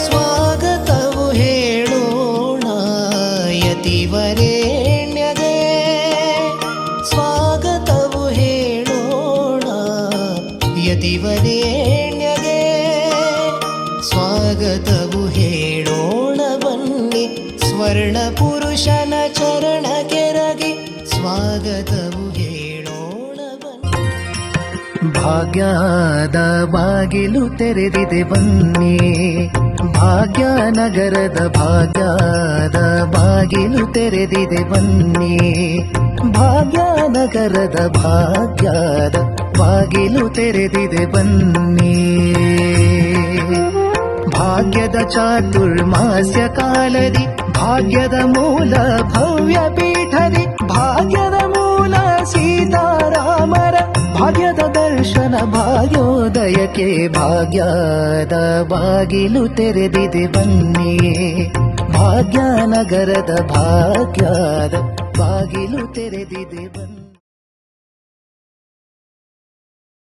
ಸ್ವಾಗತವು ಹೇಳೋಣ ಯತಿವರೇಣ್ಯಗೆ, ಸ್ವಾಗತವು ಹೇಳೋಣ ಯತಿವರೇಣ್ಯಗೆ, ಸ್ವಾಗತವು ಹೇಳೋಣ ಬನ್ನಿ ಸ್ವರ್ಣ ಪುರುಷನ ಚರಣ ಕೆರಗಿ, ಸ್ವಾಗತವು ಹೇಳೋಣ ಬನ್ನಿ. ಭಾಗ್ಯದ ಬಾಗಿಲು ತೆರೆದಿದೆ ಬನ್ನಿ, ಭಾಗ್ಯನಗರದ ಭಾಗ್ಯದ ಬಾಗಿಲು ತೆರೆದಿದೆ ಬನ್ನಿ, ಭಾಗ್ಯನಗರದ ಭಾಗ್ಯದ ಬಾಗಿಲು ತೆರೆದಿದೆ ಬನ್ನಿ. ಭಾಗ್ಯದ ಚಾತುರ್ಮಾಸ್ಯ ಕಾಲದಿ ಭಾಗ್ಯದ ಮೂಲ ಭವ್ಯ ಪೀಠದಿ, ಭಾಗ್ಯದ ಮೂಲ ಸೀತಾರಾಮರ ಭಾಗ್ಯದ ದರ್ಶನ ಭಾಗ್ಯೋದಯಕ್ಕೆ, ಭಾಗ್ಯದ ಬಾಗಿಲು ತೆರೆದಿದೆ ಬನ್ನಿ, ಭಾಗ್ಯನಗರದ ಭಾಗ್ಯದ ಬಾಗಿಲು ತೆರೆದಿದೆ ಬನ್ನಿ.